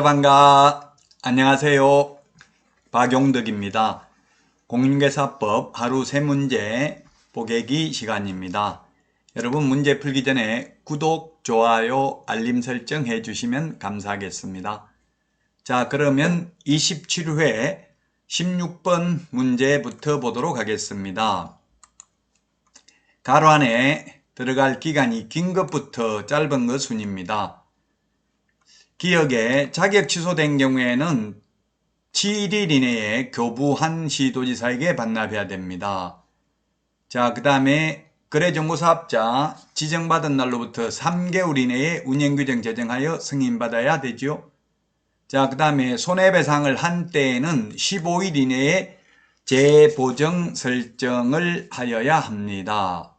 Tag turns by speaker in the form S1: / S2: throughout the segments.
S1: 반가. 안녕하세요. 박용덕입니다. 공인중개사법 하루 3문제 보객기 시간입니다. 여러분 문제 풀기 전에 구독, 좋아요, 알림 설정 해주시면 감사하겠습니다. 자, 그러면 27회 16번 문제부터 보도록 하겠습니다. 가로 안에 들어갈 기간이 긴 것부터 짧은 것 순입니다. 기억에 자격 취소된 경우에는 7일 이내에 교부한 시도지사에게 반납해야 됩니다. 자, 그 다음에 거래정보사업자 지정받은 날로부터 3개월 이내에 운영규정 제정하여 승인받아야 되죠. 자, 그 다음에 손해배상을 한 때에는 15일 이내에 재보정 설정을 하여야 합니다.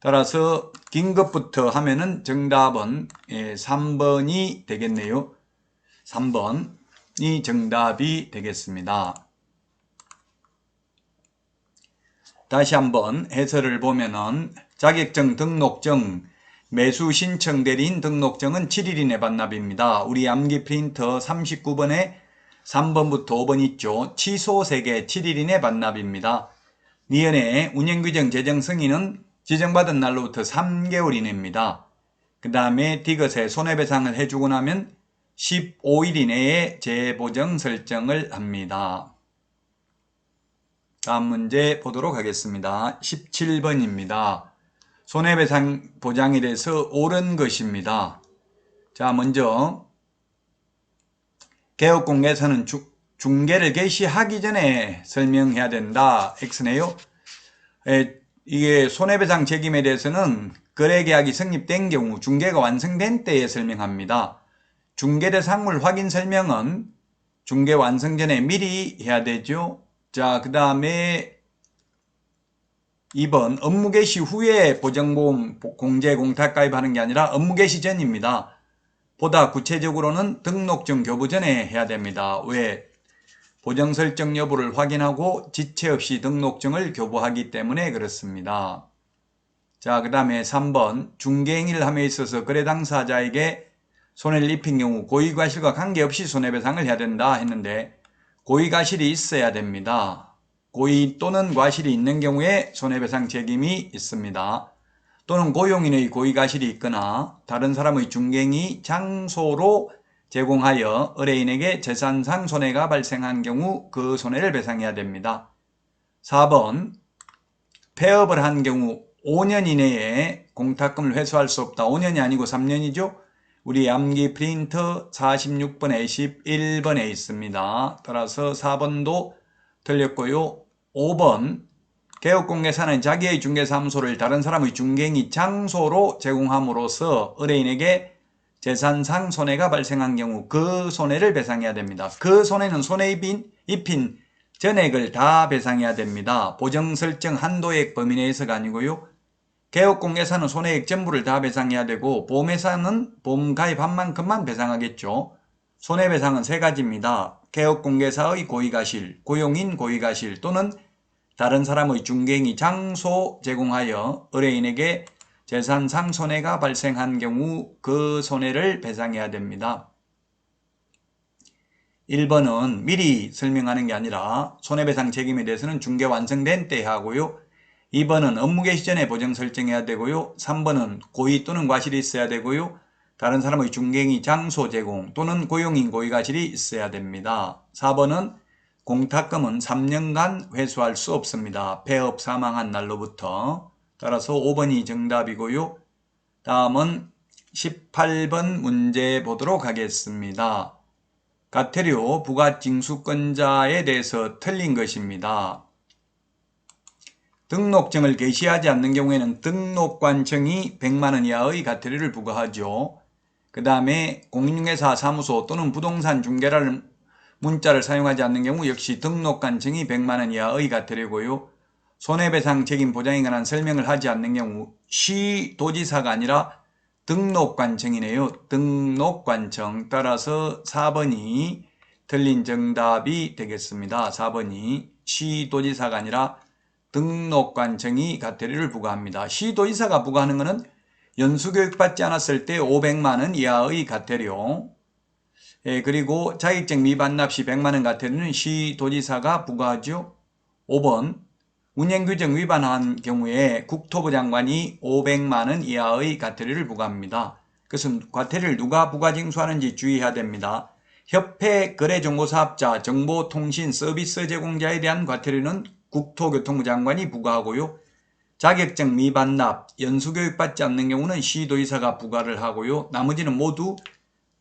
S1: 따라서 긴 것부터 하면은 정답은 3번이 되겠네요. 3번이 정답이 되겠습니다. 다시 한번 해설을 보면은 자격증 등록증 매수 신청 대리인 등록증은 7일 이내 반납입니다. 우리 암기 프린터 39번에 3번부터 5번 있죠. 취소 3개 7일 이내 반납입니다. 니은의 운영규정 제정 승인은 지정받은 날로부터 3개월 이내입니다. 그 다음에 디귿에 손해배상을 해주고 나면 15일 이내에 재보정 설정을 합니다. 다음 문제 보도록 하겠습니다. 17번입니다. 손해배상 보장에 대해서 옳은 것입니다. 자, 먼저 개업공개에서는 중개를 개시하기 전에 설명해야 된다. X네요. 이게 손해배상 책임에 대해서는 거래계약이 성립된 경우 중개가 완성된 때에 설명합니다. 중개대상물 확인 설명은 중개 완성 전에 미리 해야 되죠. 자, 그 다음에 2번 업무 개시 후에 보장보험 공제 공탁 가입하는 게 아니라 업무 개시 전입니다. 보다 구체적으로는 등록증 교부 전에 해야 됩니다. 왜? 보정 설정 여부를 확인하고 지체 없이 등록증을 교부하기 때문에 그렇습니다. 자, 그 다음에 3번 중개행위를 함에 있어서 거래 당사자에게 손해를 입힌 경우 고의과실과 관계없이 손해배상을 해야 된다 했는데 고의과실이 있어야 됩니다. 고의 또는 과실이 있는 경우에 손해배상 책임이 있습니다. 또는 고용인의 고의과실이 있거나 다른 사람의 중개행위 장소로 제공하여 의뢰인에게 재산상 손해가 발생한 경우 그 손해를 배상해야 됩니다. 4번 폐업을 한 경우 5년 이내에 공탁금을 회수할 수 없다. 5년이 아니고 3년이죠. 우리 암기 프린터 46번에 11번에 있습니다. 따라서 4번도 틀렸고요. 5번 개업공개사는 자기의 중개사무소를 다른 사람의 중개행위 장소로 제공함으로써 의뢰인에게 재산상 손해가 발생한 경우 그 손해를 배상해야 됩니다. 그 손해는 손해 입힌 전액을 다 배상해야 됩니다. 보정 설정 한도액 범위 내에서가 아니고요. 개업공개사는 손해액 전부를 다 배상해야 되고 보험회사는 보험 가입한 만큼만 배상하겠죠. 손해배상은 3가지입니다. 개업공개사의 고의과실, 고용인 고의과실 또는 다른 사람의 중개행위 장소 제공하여 의뢰인에게 재산상 손해가 발생한 경우 그 손해를 배상해야 됩니다. 1번은 미리 설명하는 게 아니라 손해배상 책임에 대해서는 중개 완성된 때 하고요. 2번은 업무 개시 전에 보정 설정해야 되고요. 3번은 고의 또는 과실이 있어야 되고요. 다른 사람의 중개행위 장소 제공 또는 고용인 고의과실이 있어야 됩니다. 4번은 공탁금은 3년간 회수할 수 없습니다. 폐업 사망한 날로부터. 따라서 5번이 정답이고요. 다음은 18번 문제 보도록 하겠습니다. 가태료 부가징수권자에 대해서 틀린 것입니다. 등록증을 개시하지 않는 경우에는 등록관청이 100만원 이하의 가태료를 부과하죠. 그 다음에 공인중개사 사무소 또는 부동산 중개라는 문자를 사용하지 않는 경우 역시 등록관청이 100만원 이하의 가태료고요. 손해배상 책임 보장에 관한 설명을 하지 않는 경우 시도지사가 아니라 등록관청이네요. 등록관청. 따라서 4번이 틀린 정답이 되겠습니다. 4번이 시도지사가 아니라 등록관청이 과태료를 부과합니다. 시도지사가 부과하는 것은 연수교육 받지 않았을 때 500만원 이하의 과태료, 그리고 자격증 위반 납시 100만원 과태료는 시도지사가 부과하죠. 5번 운행규정 위반한 경우에 국토부 장관이 500만원 이하의 과태료를 부과합니다. 그것은 과태료를 누가 부과징수하는지 주의해야 됩니다. 협회 거래정보사업자 정보통신 서비스 제공자에 대한 과태료는 국토교통부 장관이 부과하고요. 자격증 미반납, 연수교육받지 않는 경우는 시도지사가 부과를 하고요. 나머지는 모두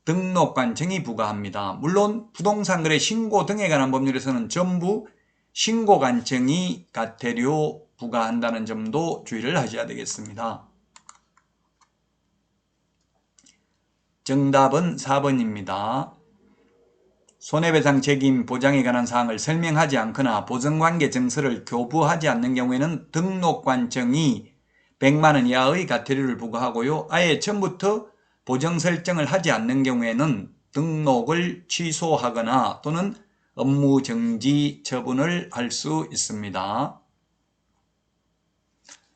S1: 등록관청이 부과합니다. 물론 부동산 거래 신고 등에 관한 법률에서는 전부 신고관청이 과태료 부과한다는 점도 주의를 하셔야 되겠습니다. 정답은 4번입니다. 손해배상 책임 보장에 관한 사항을 설명하지 않거나 보증관계 증서를 교부하지 않는 경우에는 등록관청이 100만원 이하의 과태료를 부과하고요. 아예 처음부터 보정 설정을 하지 않는 경우에는 등록을 취소하거나 또는 업무정지 처분을 할 수 있습니다.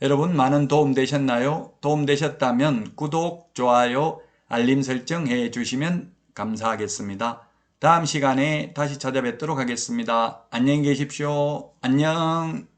S1: 여러분 많은 도움 되셨나요? 도움 되셨다면 구독, 좋아요, 알림 설정해 주시면 감사하겠습니다. 다음 시간에 다시 찾아뵙도록 하겠습니다. 안녕히 계십시오. 안녕.